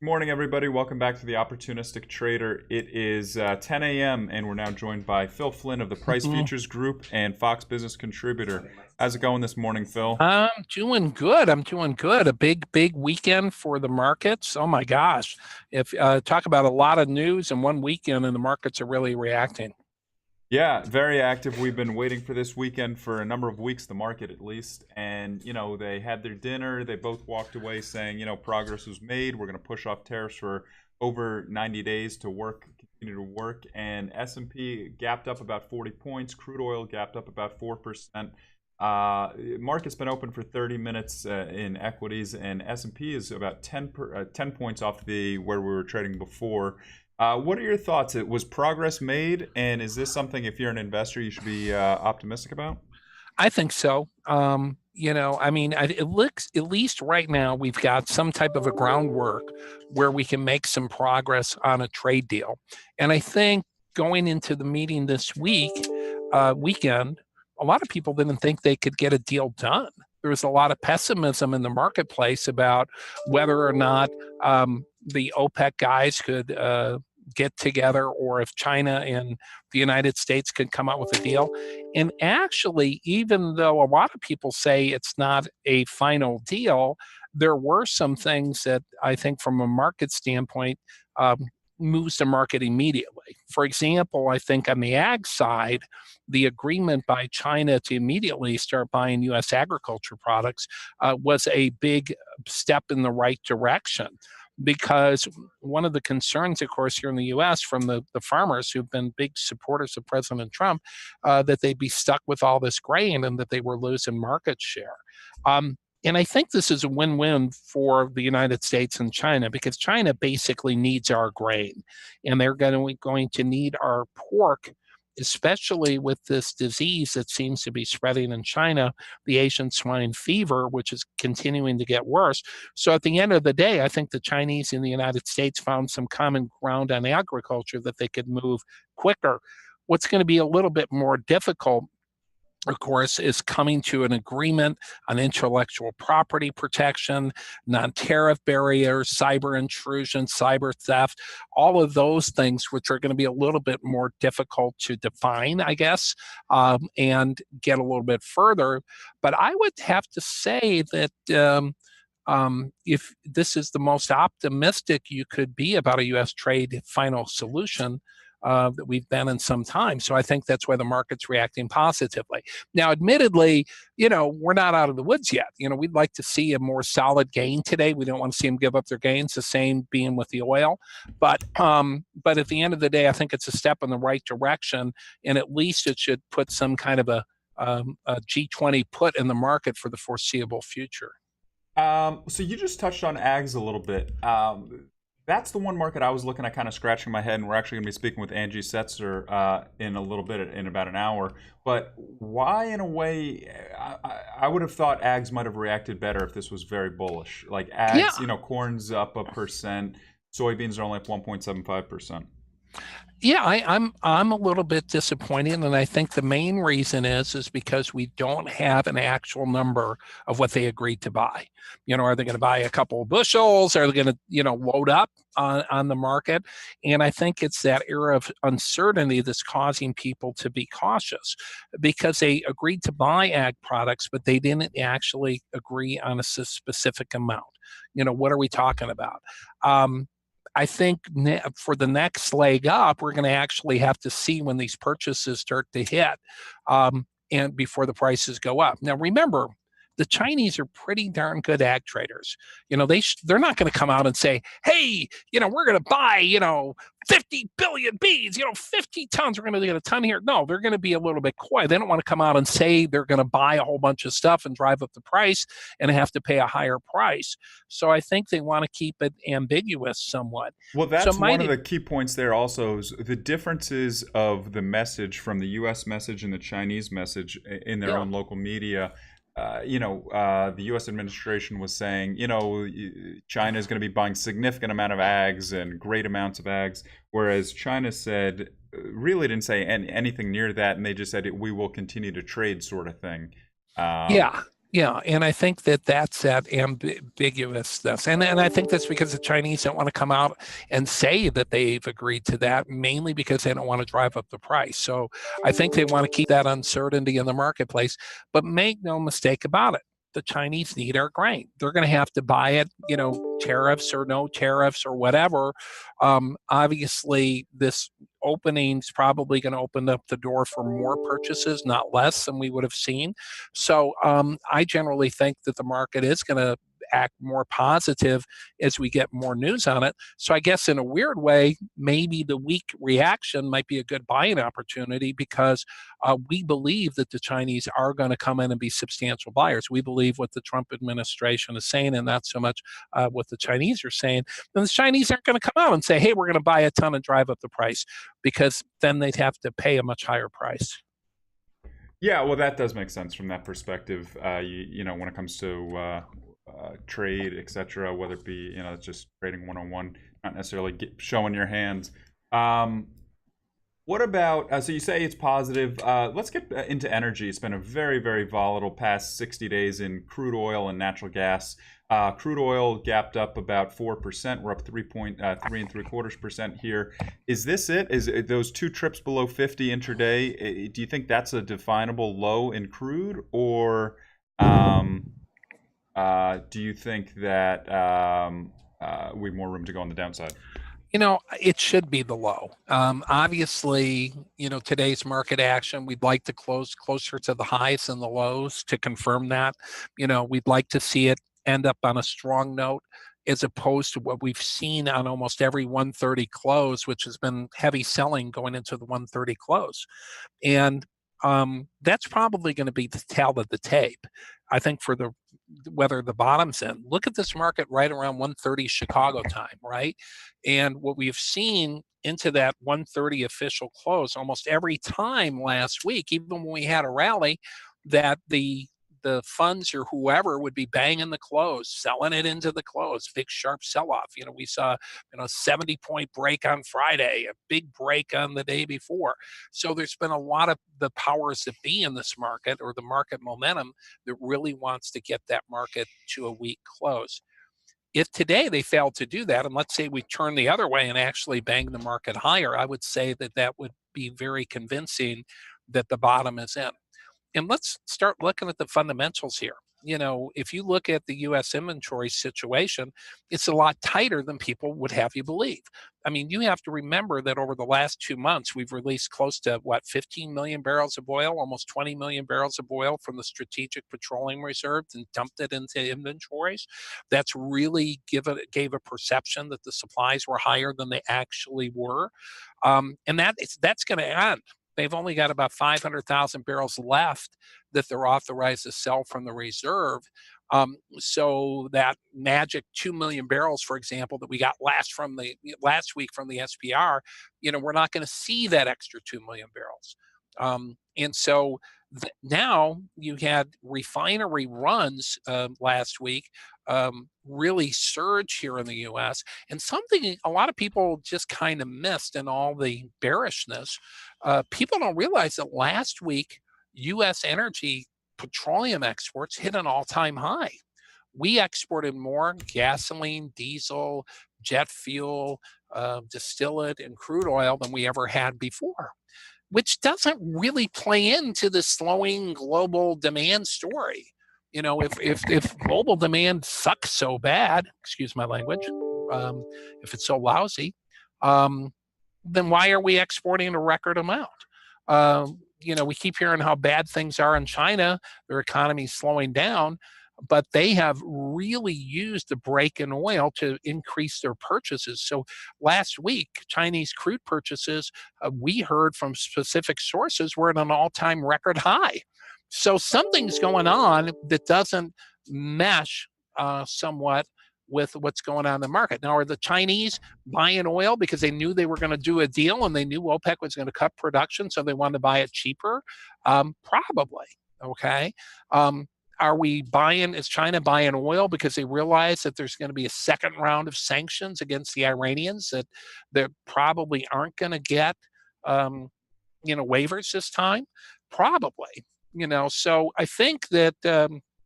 Good morning, everybody. Welcome back to the Opportunistic Trader. It is 10 a.m. and we're now joined by Phil Flynn of the Price Futures Group and Fox Business Contributor. How's it going this morning, Phil? I'm doing good. I'm doing good. A big weekend for the markets. Oh my gosh. If talk about a lot of news in one weekend and the markets are really reacting. Yeah, very active. We've been waiting for this weekend for a number of weeks, the market at least. And, they had their dinner. They both walked away saying, progress was made. We're going to push off tariffs for over 90 days to continue to work. And S&P gapped up about 40 points. Crude oil gapped up about 4%. Market's been open for 30 minutes in equities, and S&P is about 10 points off where we were trading before. What are your thoughts? Was progress made, and is this something, if you're an investor, you should be optimistic about? I think so. It looks, at least right now, we've got some type of a groundwork where we can make some progress on a trade deal. And I think going into the meeting this weekend, a lot of people didn't think they could get a deal done. There was a lot of pessimism in the marketplace about whether or not the OPEC guys could get together, or if China and the United States could come out with a deal. And actually, even though a lot of people say it's not a final deal, there were some things that I think from a market standpoint moves the market immediately. For example, I think on the ag side, the agreement by China to immediately start buying U.S. agriculture products was a big step in the right direction. Because one of the concerns, of course, here in the U.S. from the farmers who've been big supporters of President Trump, that they'd be stuck with all this grain and that they were losing market share. And I think this is a win-win for the United States and China, because China basically needs our grain, and they're going to need our pork, especially with this disease that seems to be spreading in China, the Asian swine fever, which is continuing to get worse. So at the end of the day, I think the Chinese in the United States found some common ground on agriculture that they could move quicker. What's going to be a little bit more difficult, of course, is coming to an agreement on intellectual property protection, non-tariff barriers, cyber intrusion, cyber theft, all of those things, which are going to be a little bit more difficult to define, I guess, and get a little bit further. But I would have to say that if this is the most optimistic you could be about a U.S. trade final solution, that we've been in some time. So I think that's why the market's reacting positively. Now, admittedly, we're not out of the woods yet. We'd like to see a more solid gain today. We don't want to see them give up their gains, the same being with the oil. But at the end of the day, I think it's a step in the right direction, and at least it should put some kind of a G20 put in the market for the foreseeable future. So you just touched on ags a little bit. That's the one market I was looking at, kind of scratching my head, and we're actually going to be speaking with Angie Setzer in a little bit, in about an hour. But why, in a way, I would have thought ags might have reacted better if this was very bullish. Like ags, Yeah. Corn's up 1%, soybeans are only up 1.75%. Yeah, I'm a little bit disappointed, and I think the main reason is because we don't have an actual number of what they agreed to buy. Are they going to buy a couple of bushels? Are they going to load up on the market? And I think it's that era of uncertainty that's causing people to be cautious, because they agreed to buy ag products, but they didn't actually agree on a specific amount. What are we talking about? I think for the next leg up, we're going to actually have to see when these purchases start to hit, and before the prices go up. Now, remember, the Chinese are pretty darn good ag traders. They're not going to come out and say, "Hey, we're going to buy, 50 billion beans, 50 tons. We're going to get a ton here." No, they're going to be a little bit coy. They don't want to come out and say they're going to buy a whole bunch of stuff and drive up the price and have to pay a higher price. So I think they want to keep it ambiguous somewhat. Well, that's one of the key points there also, is the differences of the message from the U.S. message and the Chinese message in their own local media. The U.S. administration was saying, China is going to be buying significant amount of ags and great amounts of ags, whereas China said, really didn't say anything near that, and they just said, we will continue to trade, sort of thing. Yeah. Yeah, and I think that that's that ambiguousness, and I think that's because the Chinese don't want to come out and say that they've agreed to that, mainly because they don't want to drive up the price. So I think they want to keep that uncertainty in the marketplace. But make no mistake about it, the Chinese need our grain. They're going to have to buy it, tariffs or no tariffs or whatever. Obviously, this opening is probably going to open up the door for more purchases, not less than we would have seen. So I generally think that the market is going to act more positive as we get more news on it. So I guess in a weird way, maybe the weak reaction might be a good buying opportunity because we believe that the Chinese are going to come in and be substantial buyers. We believe what the Trump administration is saying and not so much what the Chinese are saying. And the Chinese aren't going to come out and say, hey, we're going to buy a ton and drive up the price, because then they'd have to pay a much higher price. Yeah, well, that does make sense from that perspective. When it comes to trade, etc., whether it be just trading one on one, not necessarily showing your hands. What about, so you say it's positive. Let's get into energy. It's been a very, very volatile past 60 days in crude oil and natural gas. Crude oil gapped up about 4%. We're up 3.3% here. Is this it? Is it those two trips below 50 intraday? Do you think that's a definable low in crude, or do you think that we have more room to go on the downside? It should be the low. Obviously, today's market action, we'd like to close closer to the highs and the lows to confirm that. We'd like to see it end up on a strong note as opposed to what we've seen on almost every 130 close, which has been heavy selling going into the 130 close. And that's probably going to be the tale of the tape, I think, for whether the bottom's in. Look at this market right around 1:30 Chicago time, right? And what we've seen into that 1:30 official close almost every time last week, even when we had a rally, that the funds or whoever would be banging the close, selling it into the close, big sharp sell-off. We saw 70-point break on Friday, a big break on the day before. So there's been a lot of the powers that be in this market, or the market momentum, that really wants to get that market to a weak close. If today they fail to do that, and let's say we turn the other way and actually bang the market higher, I would say that that would be very convincing that the bottom is in. And let's start looking at the fundamentals here. If you look at the US inventory situation, it's a lot tighter than people would have you believe. I mean, you have to remember that over the last 2 months, we've released close to 15 million barrels of oil, almost 20 million barrels of oil from the Strategic Petroleum Reserves and dumped it into inventories. That's really gave a perception that the supplies were higher than they actually were. And that's going to end. They've only got about 500,000 barrels left that they're authorized to sell from the reserve. So that magic 2 million barrels, for example, that we got last week from the SPR, we're not going to see that extra 2 million barrels. And so now you had refinery runs last week really surge here in the US. And something a lot of people just kind of missed in all the bearishness, people don't realize that last week, US energy petroleum exports hit an all-time high. We exported more gasoline, diesel, jet fuel, distillate, and crude oil than we ever had before, which doesn't really play into the slowing global demand story. If global demand sucks so bad, excuse my language, if it's so lousy, then why are we exporting a record amount? We keep hearing how bad things are in China. Their economy is slowing down, but they have really used the break in oil to increase their purchases. So last week, Chinese crude purchases, we heard from specific sources, were at an all-time record high. So something's going on that doesn't mesh somewhat with what's going on in the market. Now, are the Chinese buying oil because they knew they were going to do a deal and they knew OPEC was going to cut production, so they wanted to buy it cheaper? Probably. Okay. Is China buying oil because they realize that there's going to be a second round of sanctions against the Iranians that probably aren't going to get, waivers this time? Probably. So I think that,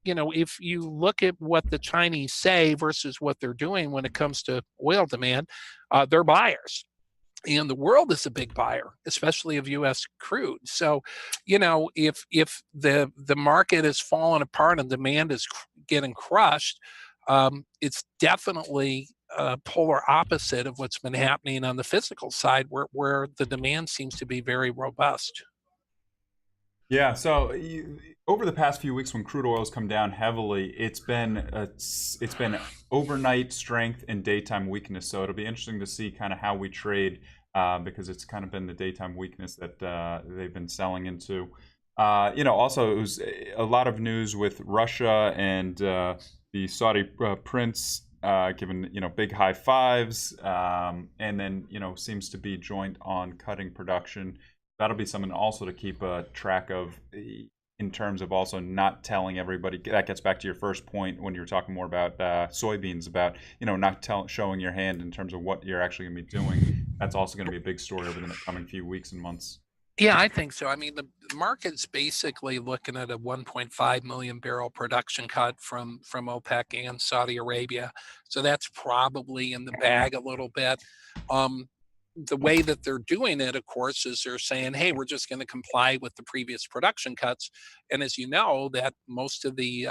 if you look at what the Chinese say versus what they're doing when it comes to oil demand, they're buyers. And the world is a big buyer, especially of U.S. crude. So, if the market is falling apart and demand is getting crushed, it's definitely polar opposite of what's been happening on the physical side, where the demand seems to be very robust. Yeah, so over the past few weeks, when crude oil has come down heavily, it's been overnight strength and daytime weakness. So it'll be interesting to see kind of how we trade, because it's kind of been the daytime weakness that they've been selling into. Also it was a lot of news with Russia and the Saudi prince given big high fives, and then seems to be joint on cutting production. That'll be something also to keep track of, in terms of also not telling everybody. That gets back to your first point when you were talking more about soybeans, about not showing your hand in terms of what you're actually going to be doing. That's also going to be a big story over the coming few weeks and months. Yeah, I think so. I mean, the market's basically looking at a 1.5 million barrel production cut from OPEC and Saudi Arabia. So that's probably in the bag a little bit. The way that they're doing it, of course, is they're saying, hey, we're just going to comply with the previous production cuts. And as you know, that most of the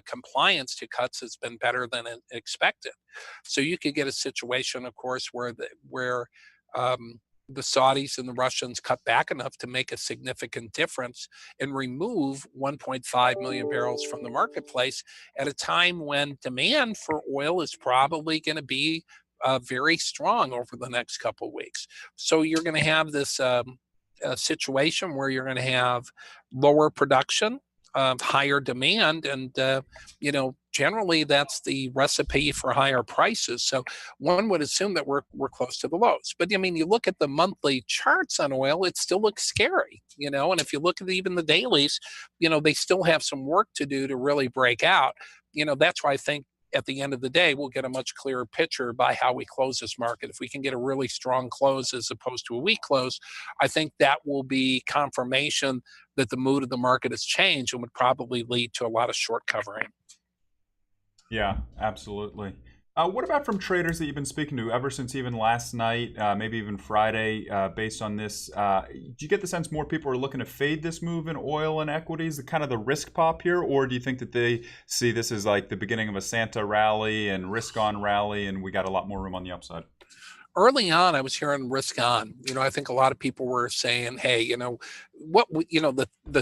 compliance to cuts has been better than expected. So you could get a situation, of course, where the Saudis and the Russians cut back enough to make a significant difference and remove 1.5 million barrels from the marketplace at a time when demand for oil is probably going to be very strong over the next couple of weeks. So you're going to have this situation where you're going to have lower production, higher demand, and generally that's the recipe for higher prices. So one would assume that we're close to the lows. But I mean, you look at the monthly charts on oil, it still looks scary, and if you look at even the dailies, they still have some work to do to really break out. That's why I think at the end of the day, we'll get a much clearer picture by how we close this market. If we can get a really strong close as opposed to a weak close, I think that will be confirmation that the mood of the market has changed and would probably lead to a lot of short covering. Yeah, absolutely. What about from traders that you've been speaking to ever since even last night, maybe even Friday, based on this? Do you get the sense more people are looking to fade this move in oil and equities, the kind of the risk pop here? Or do you think that they see this as like the beginning of a Santa rally and risk on rally, and we got a lot more room on the upside? Early on, I was hearing risk on. I think a lot of people were saying, "Hey, the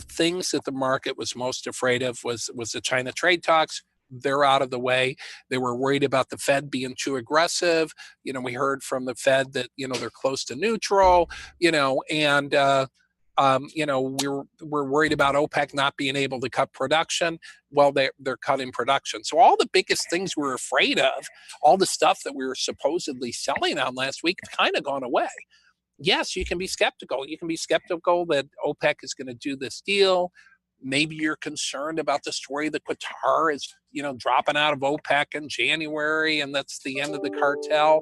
things that the market was most afraid of was the China trade talks. They're out of the way. They were worried about the Fed being too aggressive. We heard from the Fed that they're close to neutral. And we're worried about OPEC not being able to cut production. Well, they're cutting production. So all the biggest things we were afraid of, all the stuff that we were supposedly selling on last week, have kind of gone away. Yes, you can be skeptical. You can be skeptical that OPEC is going to do this deal. Maybe you're concerned about the story that Qatar is, dropping out of OPEC in January, and that's the end of the cartel.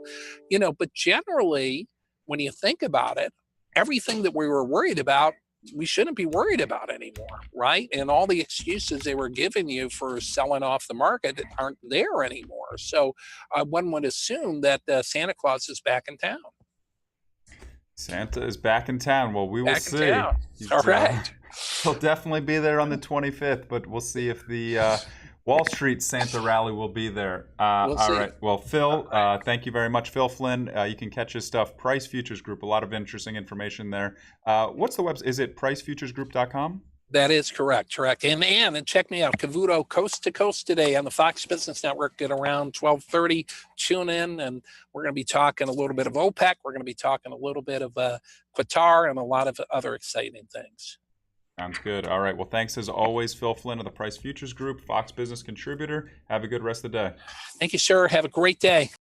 But generally, when you think about it, everything that we were worried about, we shouldn't be worried about anymore, right? And all the excuses they were giving you for selling off the market aren't there anymore. So one would assume that Santa Claus is back in town. Santa is back in town. Well, we will see. All right. He'll definitely be there on the 25th, but we'll see if the Wall Street Santa rally will be there. We'll see. All right. Well, Phil, thank you very much. Phil Flynn, you can catch his stuff. Price Futures Group, a lot of interesting information there. What's the website? Is it pricefuturesgroup.com? That is correct. And check me out, Cavuto, Coast to Coast today on the Fox Business Network at around 12:30. Tune in, and we're going to be talking a little bit of OPEC. We're going to be talking a little bit of Qatar and a lot of other exciting things. Sounds good. All right. Well, thanks as always, Phil Flynn of the Price Futures Group, Fox Business contributor. Have a good rest of the day. Thank you, sir. Have a great day.